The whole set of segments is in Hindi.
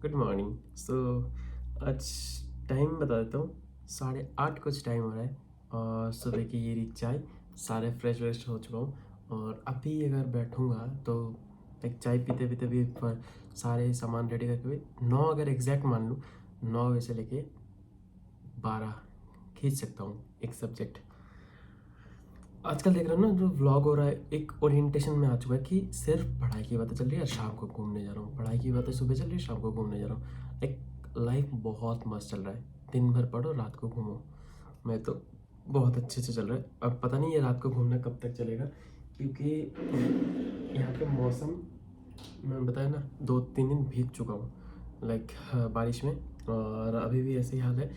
Good morning. आज टाइम बता देता हूँ। 8:30 कुछ टाइम हो रहा है और सुबह की ये रही चाय। सारे फ्रेश व्रेश हो चुका हूँ और अभी अगर बैठूँगा तो एक चाय पीते पीते भी पर सारे सामान रेडी करके भी 9 अगर एग्जैक्ट मान लूँ 9 बजे से लेके 12 खींच सकता हूँ एक सब्जेक्ट। आजकल देख रहा हूँ ना जो व्लॉग हो रहा है, एक ओरिएंटेशन में आ चुका है कि सिर्फ पढ़ाई की बातें चल रही है और शाम को घूमने जा रहा हूँ, पढ़ाई की बातें सुबह चल रही है, शाम को घूमने जा रहा हूँ। एक लाइफ बहुत मस्त चल रहा है, दिन भर पढ़ो रात को घूमो। मैं तो बहुत अच्छे से चल रहा है। अब पता नहीं ये रात को घूमना कब तक चलेगा, क्योंकि यहाँ पे मौसम मैं बताया ना 2-3 दिन भीग चुका हूँ लाइक बारिश में, और अभी भी ऐसे ही हाल है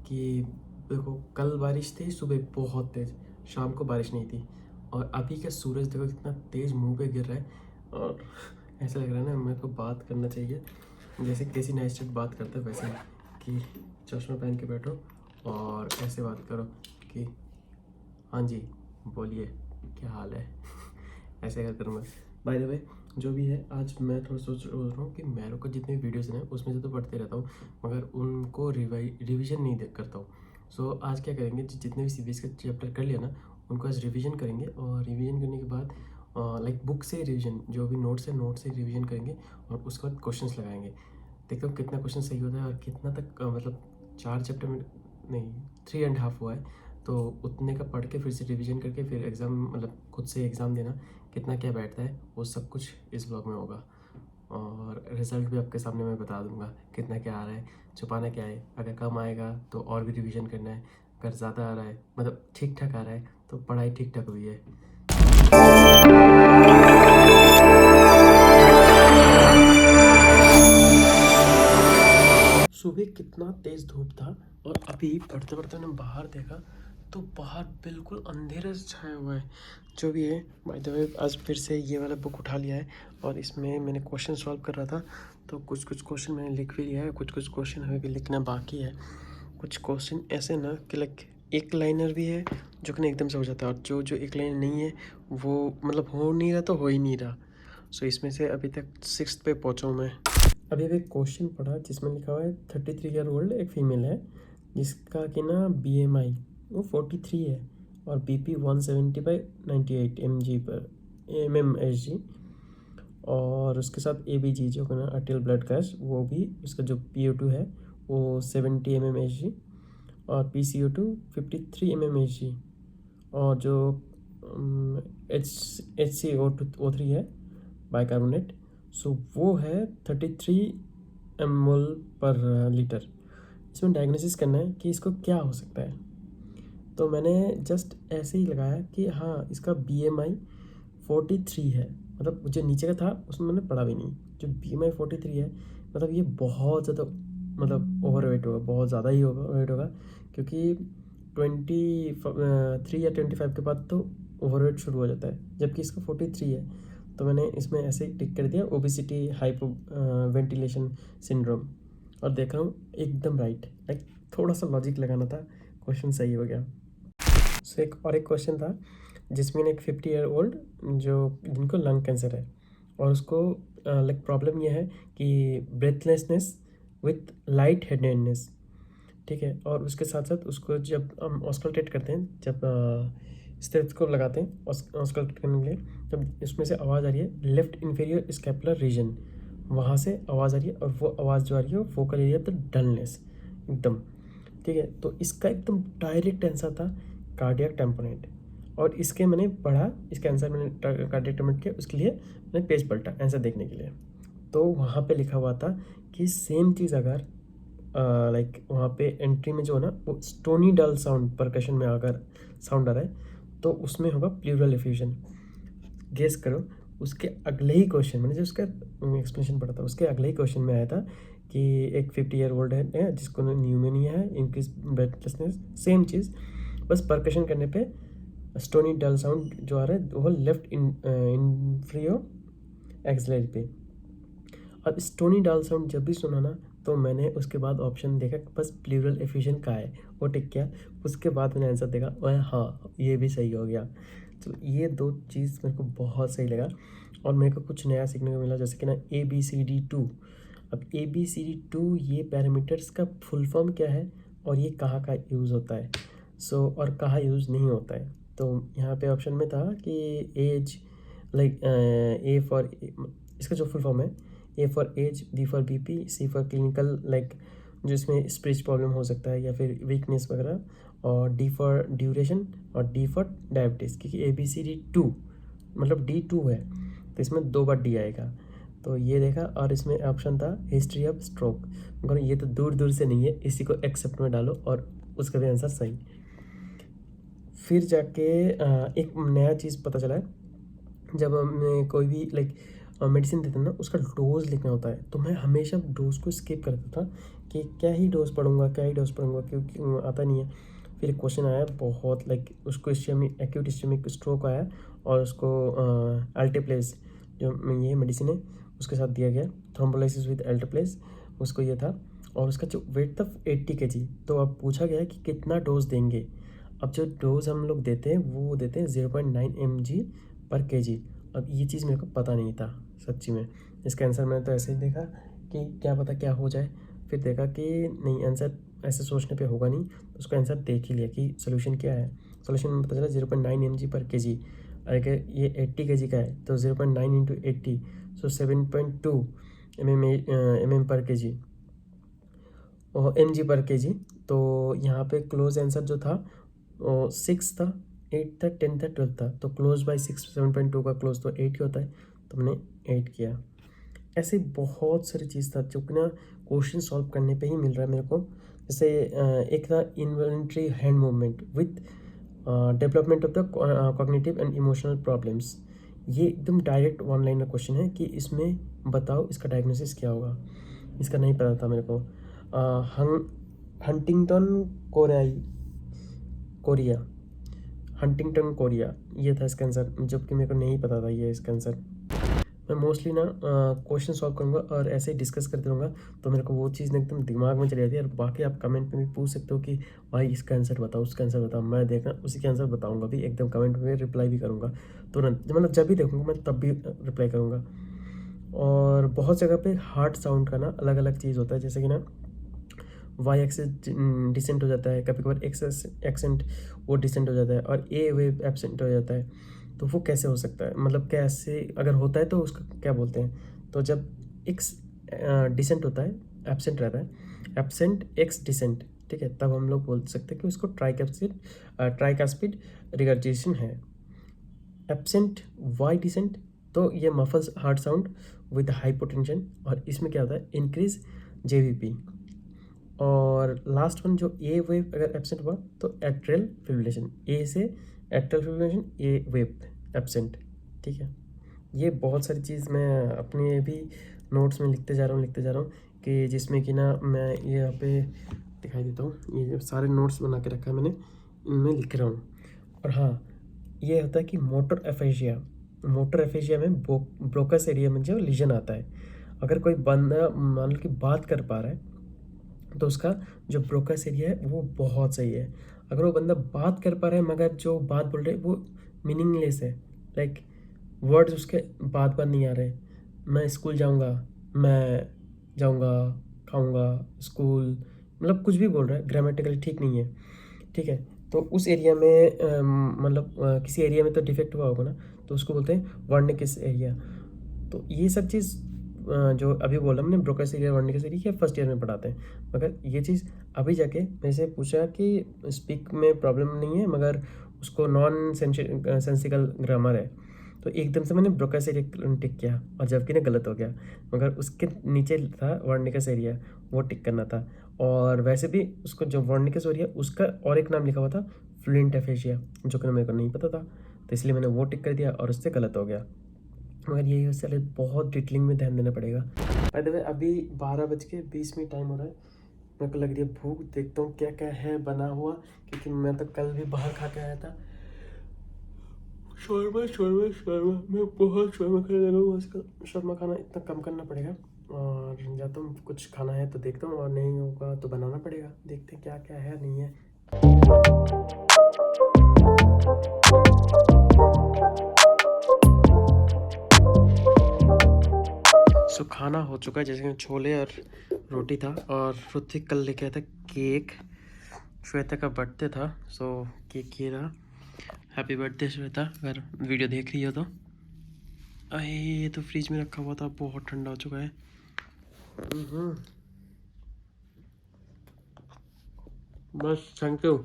कि देखो कल बारिश थी सुबह बहुत तेज़, शाम को बारिश नहीं थी, और अभी का सूरज देखो कितना तेज़ मुंह पे गिर रहा है। और ऐसा लग रहा है ना मेरे को बात करना चाहिए जैसे कैसी नाइस्टेट बात करता है वैसे ही, कि चश्मा पहन के बैठो और ऐसे बात करो कि हाँ जी बोलिए क्या हाल है। ऐसे कर करूँगा। बाय द वे जो भी है, आज मैं थोड़ा सोच रहा हूँ कि मेरे को जितने वीडियोज़ हैं उसमें से तो पढ़ते रहता हूँ मगर उनको रिवीजन नहीं करता हूँ। सो आज क्या करेंगे, जितने भी सीबीएस के चैप्टर कर लिया ना उनको आज रिवीजन करेंगे, और रिवीजन करने के बाद लाइक बुक से रिवीजन, जो भी नोट्स है नोट से रिवीजन करेंगे और उसके बाद क्वेश्चंस लगाएंगे। देखते हो कितना क्वेश्चन सही होता है और कितना तक मतलब 4 चैप्टर में नहीं 3.5 हुआ है, तो उतने का पढ़ के फिर से रिवीजन करके फिर एग्ज़ाम मतलब खुद से एग्ज़ाम देना कितना क्या बैठता है वो सब कुछ इस ब्लॉग में होगा। और रिज़ल्ट भी आपके सामने मैं बता दूंगा कितना क्या आ रहा है, छुपाना क्या है। अगर कम आएगा तो और भी रिवीजन करना है, अगर ज़्यादा आ रहा है मतलब ठीक ठाक आ रहा है तो पढ़ाई ठीक ठाक हुई है। सुबह कितना तेज़ धूप था और अभी पढ़ते पढ़ते मैंने बाहर देखा तो बाहर बिल्कुल अंधेरा छाया हुआ है। जो भी है बाय द वे आज फिर से ये वाला बुक उठा लिया है और इसमें मैंने क्वेश्चन सॉल्व कर रहा था, तो कुछ कुछ क्वेश्चन मैंने लिख भी लिया है, कुछ कुछ क्वेश्चन अभी भी लिखना बाकी है। कुछ क्वेश्चन ऐसे ना कि लाइक एक लाइनर भी है जो कि एकदम से हो जाता है, और जो जो एक लाइन नहीं है वो मतलब हो नहीं रहा तो हो ही नहीं रहा। सो इसमें से अभी तक 6th पे पहुँचा हूँ मैं। अभी एक क्वेश्चन पढ़ा जिसमें लिखा हुआ है 33 ईयर ओल्ड एक फीमेल है जिसका कि ना BMI वो 43 है और BP 170/98 mmHg, और उसके साथ ABG जो कि ना आर्टियल ब्लड गैस वो भी, उसका जो PO2 है वो 70 mmHg और PCO2 53 mmHg, और जो HCO3 है बाइकार्बोनेट, सो वो है 33 mol पर लीटर। इसमें डायग्नोसिस करना है कि इसको क्या हो सकता है। तो मैंने जस्ट ऐसे ही लगाया कि हाँ इसका BMI 43 है, मतलब जो नीचे का था उसमें मैंने पढ़ा भी नहीं। जो BMI 43 है मतलब ये बहुत ज़्यादा मतलब ओवरवेट होगा, बहुत ज़्यादा ही ओवरवेट होगा, क्योंकि 23 या 25 के बाद तो ओवरवेट शुरू हो जाता है, जबकि इसका 43 है। तो मैंने इसमें ऐसे ही टिक कर दिया ओबेसिटी हाइपो वेंटिलेशन सिंड्रोम, और देख रहा हूँ एकदम राइट। लाइक थोड़ा सा लॉजिक लगाना था, क्वेश्चन सही हो गया। सो एक क्वेश्चन था जिसमें एक 50 ईयर ओल्ड जो जिनको लंग कैंसर है और उसको लाइक प्रॉब्लम यह है कि ब्रेथलेसनेस विथ लाइट हेडेडनेस, ठीक है। और उसके साथ साथ उसको जब हम ऑस्कल्टेट करते हैं, जब स्टेथोस्कोप लगाते हैं ऑस्कल्टेट करने के लिए, जब इसमें से आवाज़ आ रही है लेफ्ट इन्फीरियर स्कैपुलर रीजन, वहाँ से आवाज़ आ रही है, और वो आवाज़ जो आ रही है वो फोकल एरिया द डलनेस एकदम, ठीक है। तो इसका एकदम डायरेक्ट आंसर था कार्डियक टेम्पोनेट, और इसके मैंने पढ़ा, इसका आंसर मैंने कार्डियक टेम्पोनेट किया, उसके लिए मैंने पेज पलटा आंसर देखने के लिए। तो वहाँ पे लिखा हुआ था कि सेम चीज़ अगर लाइक वहाँ पे एंट्री में जो है ना वो स्टोनी डल साउंड परकशन में अगर साउंड आ रहा है तो उसमें होगा प्लूरल एफ्यूजन। गेस करो, उसके अगले ही क्वेश्चन मैंने जो उसका एक्सप्लेनेशन पढ़ा था उसके अगले ही क्वेश्चन में आया था कि एक 50 ईयर ओल्ड है जिसको न्यूमोनिया है, इंक्रीज ब्रेथलेसनेस, सेम चीज़, बस परकशन करने पे स्टोनी डल साउंड जो आ रहा है वो लेफ्ट इन्फ्रियो एक्सलरी पे। अब स्टोनी डल साउंड जब भी सुना ना तो मैंने उसके बाद ऑप्शन देखा बस प्लूरल एफ्यूजन का है, वो टिक किया। उसके बाद मैंने आंसर देखा और हाँ ये भी सही हो गया। तो ये दो चीज़ मेरे को बहुत सही लगा और मेरे को कुछ नया सीखने को मिला, जैसे कि ना ABCD2 अब ABCD2 ये पैरामीटर्स का फुल फॉर्म क्या है और ये कहाँ का यूज़ होता है, और कहाँ यूज़ नहीं होता है। तो यहाँ पे ऑप्शन में था कि एज, लाइक ए फॉर, इसका जो फुल फॉर्म है, A for age, B for BP, C for clinical, like जो इसमें स्पीच प्रॉब्लम हो सकता है या फिर वीकनेस वगैरह, और डी फॉर ड्यूरेशन, और डी फॉर डायबिटीज़, क्योंकि ABCD2 मतलब D2 है तो इसमें 2 बार D आएगा। तो ये देखा, और इसमें ऑप्शन था हिस्ट्री ऑफ स्ट्रोक, मगर ये तो दूर दूर से नहीं है, इसी को एक्सेप्ट में डालो और उसका भी आंसर सही। फिर जाके एक नया चीज़ पता चला है, जब हमें कोई भी लाइक मेडिसिन देते हैं ना, उसका डोज लिखना होता है, तो मैं हमेशा डोज को स्किप करता था कि क्या ही डोज पढ़ूंगा, क्योंकि आता नहीं है। फिर एक क्वेश्चन आया बहुत, लाइक उसको एक्यूट इस्चेमिक स्ट्रोक आया और उसको अल्टेप्लेस जो ये मेडिसिन है उसके साथ दिया गया, थ्रोम्बोलाइसिस विद अल्टेप्लेस, उसको ये था, और उसका जो वेट था 80 kg। तो अब पूछा गया है कि कितना डोज देंगे। अब जो डोज हम लोग देते हैं वो देते हैं 0.9 mg पर kg। अब ये चीज़ मेरे को पता नहीं था सच्ची में, इसका आंसर मैंने तो ऐसे ही देखा कि क्या पता क्या हो जाए, फिर देखा कि नहीं, आंसर ऐसे सोचने पे होगा नहीं, तो उसका आंसर देख ही लिया कि सोल्यूशन क्या है। सोल्यूशन में पता चला 0.9 mg पर kg, अगर ये 80 kg का है तो 0.9 इंटू 80, सो 7.2 mm पर kg और mg पर kg। तो यहाँ पे क्लोज आंसर जो था 6 था, 8 था, 10 था, 12 था, तो क्लोज बाय 6, 7.2 का क्लोज तो 8 ही होता है, तो मैंने 8 किया। ऐसे बहुत सारी चीज़ था जो कि ना क्वेश्चन सॉल्व करने पे ही मिल रहा है मेरे को। जैसे एक था involuntary hand movement with development of the cognitive and emotional problems. ये एकदम डायरेक्ट वन लाइनर क्वेश्चन है कि इसमें बताओ इसका डायग्नोसिस क्या होगा। इसका नहीं पता था मेरे को। हंटिंगटन कोरिया, हंटिंगटन कोरिया ये था इसका आंसर, जबकि मेरे को नहीं पता था ये इसका आंसर। मैं मोस्टली ना क्वेश्चन सॉल्व करूँगा और ऐसे ही डिस्कस करते रहूँगा, तो मेरे को वो चीज़ ना एकदम दिमाग में चली जाती है। और बाकी आप कमेंट में भी पूछ सकते हो कि भाई इसका आंसर बताओ, उसका आंसर बताओ, मैं देखना उसी के आंसर बताऊँगा भी, एकदम कमेंट में रिप्लाई भी करूँगा तुरंत, मतलब जब भी देखूँगा मैं तब भी रिप्लाई करूँगा। और बहुत जगह पे हार्ट साउंड का ना अलग अलग चीज़ होता है, जैसे कि ना वाई एक्सेस डिसेंट हो जाता है, कभी कभार एक्सेस एक्सेंट वो डिसेंट हो जाता है, और ए वेव एब्सेंट हो जाता है। तो वो कैसे हो सकता है, मतलब कैसे अगर होता है तो उसका क्या बोलते हैं। तो जब एक्स डिसेंट होता है, एब्सेंट रहता है, एब्सेंट एक्स डिसेंट, ठीक है, तब हम लोग बोल सकते हैं कि उसको ट्राइकास्पिड रिगर्जेशन है। एब्सेंट वाई डिसेंट, तो ये मफल्स हार्ट साउंड विद हाइपोटेंशन, और इसमें क्या होता है इंक्रीज JVP। और लास्ट वन जो ए वेव अगर एब्सेंट हुआ तो एट्रियल फिब्रिलेशन, ए से एट्रियल फिब्रिलेशन, ए वेव एब्सेंट, ठीक है। ये बहुत सारी चीज़ मैं अपने भी नोट्स में लिखते जा रहा हूँ कि जिसमें कि ना मैं ये यहाँ पे दिखाई देता हूँ, ये जो सारे नोट्स बना के रखा है मैंने, इनमें लिख रहा हूँ। और हाँ, ये होता है कि मोटर एफेजिया में ब्रोकस एरिया में जो लीजन आता है, अगर कोई बंदा मान लो कि बात कर पा रहा है तो उसका जो ब्रोकस एरिया है वो बहुत सही है। अगर वो बंदा बात कर पा रहा है मगर जो बात बोल रहे हैं वो मीनिंगलेस है, लाइक वर्ड्स उसके बात नहीं आ रहे, मैं स्कूल जाऊंगा, मैं जाऊंगा, खाऊंगा, स्कूल, मतलब कुछ भी बोल रहा है, ग्रामेटिकली ठीक नहीं है, ठीक है। तो उस एरिया में मतलब किसी एरिया में तो डिफेक्ट हुआ होगा ना, तो उसको बोलते हैं वर्निकिस एरिया। तो ये सब चीज़ जो अभी बोला मैंने, Broca's area, Wernicke's area, first year में पढ़ाते हैं, मगर ये चीज़ अभी जाके मेरे से पूछा कि स्पीक में प्रॉब्लम नहीं है मगर उसको नॉन सेंसिकल ग्रामर है, तो एकदम से मैंने ब्रोकस एरिया टिक किया और जबकि ना गलत हो गया, मगर उसके नीचे था वर्निकस एरिया, वो टिक करना था। और वैसे भी उसको जो वर्निकस एरिया उसका और एक नाम लिखा हुआ था फ्लुएंट एफेजिया, जो कि मेरे को नहीं पता था, तो इसलिए मैंने वो टिक कर दिया और उससे गलत हो गया। मगर यही उससे बहुत डिटेलिंग में ध्यान देना पड़ेगा। बाय द वे अभी 12:20 टाइम हो रहा है, मेरे को लग रही है भूख, देखता हूँ क्या क्या है बना हुआ, क्योंकि मैं तो कल भी बाहर खा के आया था। शौरमा मैं बहुत शौरमा खाने लगा हूँ आजकल। शौरमा खाना इतना कम करना पड़ेगा, और जाता हूँ कुछ खाना है तो देखता हूँ, और नहीं होगा तो बनाना पड़ेगा, देखते हैं क्या क्या है नहीं है। सो खाना हो चुका है, जैसे कि छोले और रोटी था। और ऋत्विक कल लेके आया था केक, श्वेता का बर्थडे था, सो केक ये रहा। हैप्पी बर्थडे श्वेता, अगर वीडियो देख रही हो तो। अरे ये तो फ्रिज में रखा हुआ था, बहुत ठंडा हो चुका है। बस थैंक यू।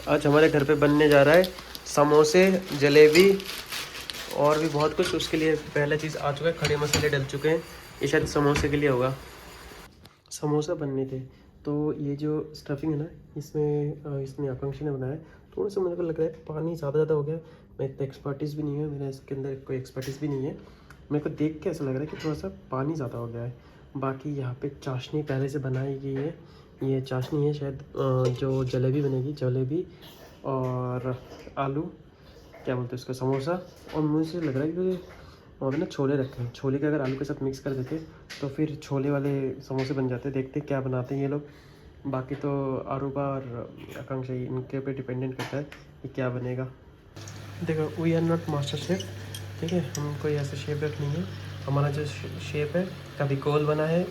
आज हमारे घर पे बनने जा रहा है समोसे, जलेबी और भी बहुत कुछ। उसके लिए पहला चीज़ आ चुका है, खड़े मसाले डल चुके हैं। ये शायद समोसे के लिए होगा। समोसा बनने थे, तो ये जो स्टफिंग है ना, इसमें आकांक्षा ने बनाया है। थोड़ा सा मेरे को लग रहा है पानी ज़्यादा हो गया। मैं इतना एक्सपर्टीज़ भी नहीं है, मेरा इसके अंदर कोई एक्सपर्टीज़ भी नहीं है। मेरे को देख के ऐसा लग रहा है कि थोड़ा सा पानी ज़्यादा हो गया है। बाकी यहाँ पे चाशनी पहले से बनाई गई है। ये चाशनी है शायद जो जलेबी बनेगी, जलेबी और आलू, क्या बोलते हैं उसका, समोसा। और मुझे लग रहा है कि वहाँ पे ना छोले रखे हैं, छोले के अगर आलू के साथ मिक्स कर देते तो फिर छोले वाले समोसे बन जाते। देखते क्या बनाते हैं ये लोग। बाकी तो आरूबा और आकांक्षा इनके पे डिपेंडेंट करता है कि क्या बनेगा। देखो, we are not master chef, ठीक है, हमको ऐसा शेप रख नहीं है। हमारा जो शेप है, कभी गोल बना है,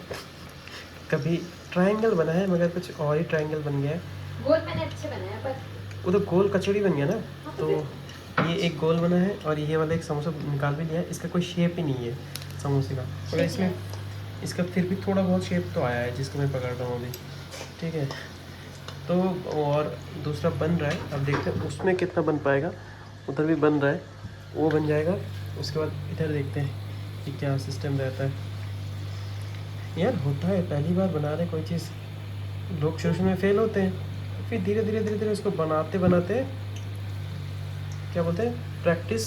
कभी ट्रायंगल बना है, मगर कुछ और ही ट्रायंगल बन गया है। गोल मैंने अच्छे बनाया, पर वो तो गोल कचौड़ी बन गया ना। हाँ, तो ये एक गोल बना है और ये वाला एक समोसा निकाल भी लिया है। इसका कोई शेप ही नहीं है समोसे का, मगर इसमें इसका फिर भी थोड़ा बहुत शेप तो आया है, जिसको मैं पकड़ रहा हूँ अभी, ठीक है। तो और दूसरा बन रहा है, अब देखते हैं उसमें कितना बन पाएगा। उधर भी बन रहा है, वो बन जाएगा। उसके बाद इधर देखते हैं कि क्या सिस्टम रहता है। यार होता है, पहली बार बना रहे कोई चीज़, लोग शुरू में फेल होते हैं, फिर धीरे धीरे उसको बनाते बनाते, क्या बोलते हैं, practice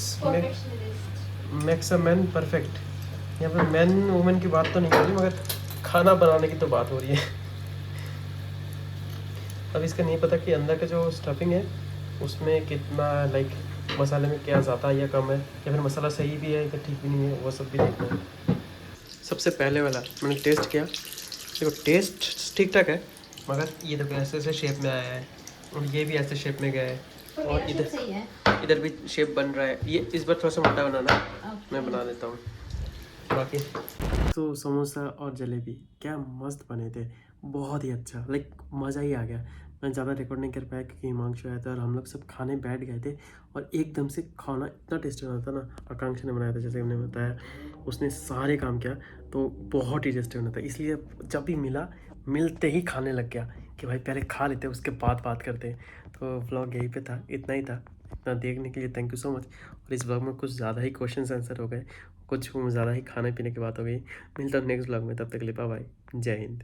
makes a man perfect. यहाँ पे मैन वुमेन की बात तो नहीं हो रही, मगर खाना बनाने की तो बात हो रही है। अब इसका नहीं पता कि अंदर का जो स्टफिंग है उसमें कितना मसाले में क्या ज़्यादा या कम है, या फिर मसाला सही भी है या ठीक भी नहीं है, वो सब भी देखना है। सबसे पहले वाला मैंने टेस्ट किया, देखो टेस्ट ठीक ठाक है, मगर ये देखो ऐसे ऐसे शेप में आया है, और ये भी ऐसे शेप में गया है, और इधर भी शेप बन रहा है। ये इस बार थोड़ा सा मोटा बनाना, मैं बना देता हूँ। बाकी तो समोसा और जलेबी क्या मस्त बने थे, बहुत ही अच्छा, मज़ा ही आ गया। मैं ज़्यादा रिकॉर्ड नहीं कर पाया क्योंकि हिमांशु आया था और हम लोग सब खाने बैठ गए थे, और एकदम से खाना इतना टेस्टी बना था ना। आकांक्षा ने बनाया था, जैसे हमने बताया, उसने सारे काम किया, तो बहुत ही टेस्टी बना था। इसलिए जब भी मिलते ही खाने लग गया कि भाई पहले खा लेते उसके बाद बात करते। तो व्लॉग यहीं पे था, इतना ही था। इतना देखने के लिए थैंक यू सो मच। और इस व्लॉग में कुछ ज़्यादा ही क्वेश्चन आंसर हो गए, कुछ ज़्यादा ही खाने पीने की बात हो गई। मिलता हूँ नेक्स्ट व्लॉग में, तब तक के लिए बाय बाय, जय हिंद।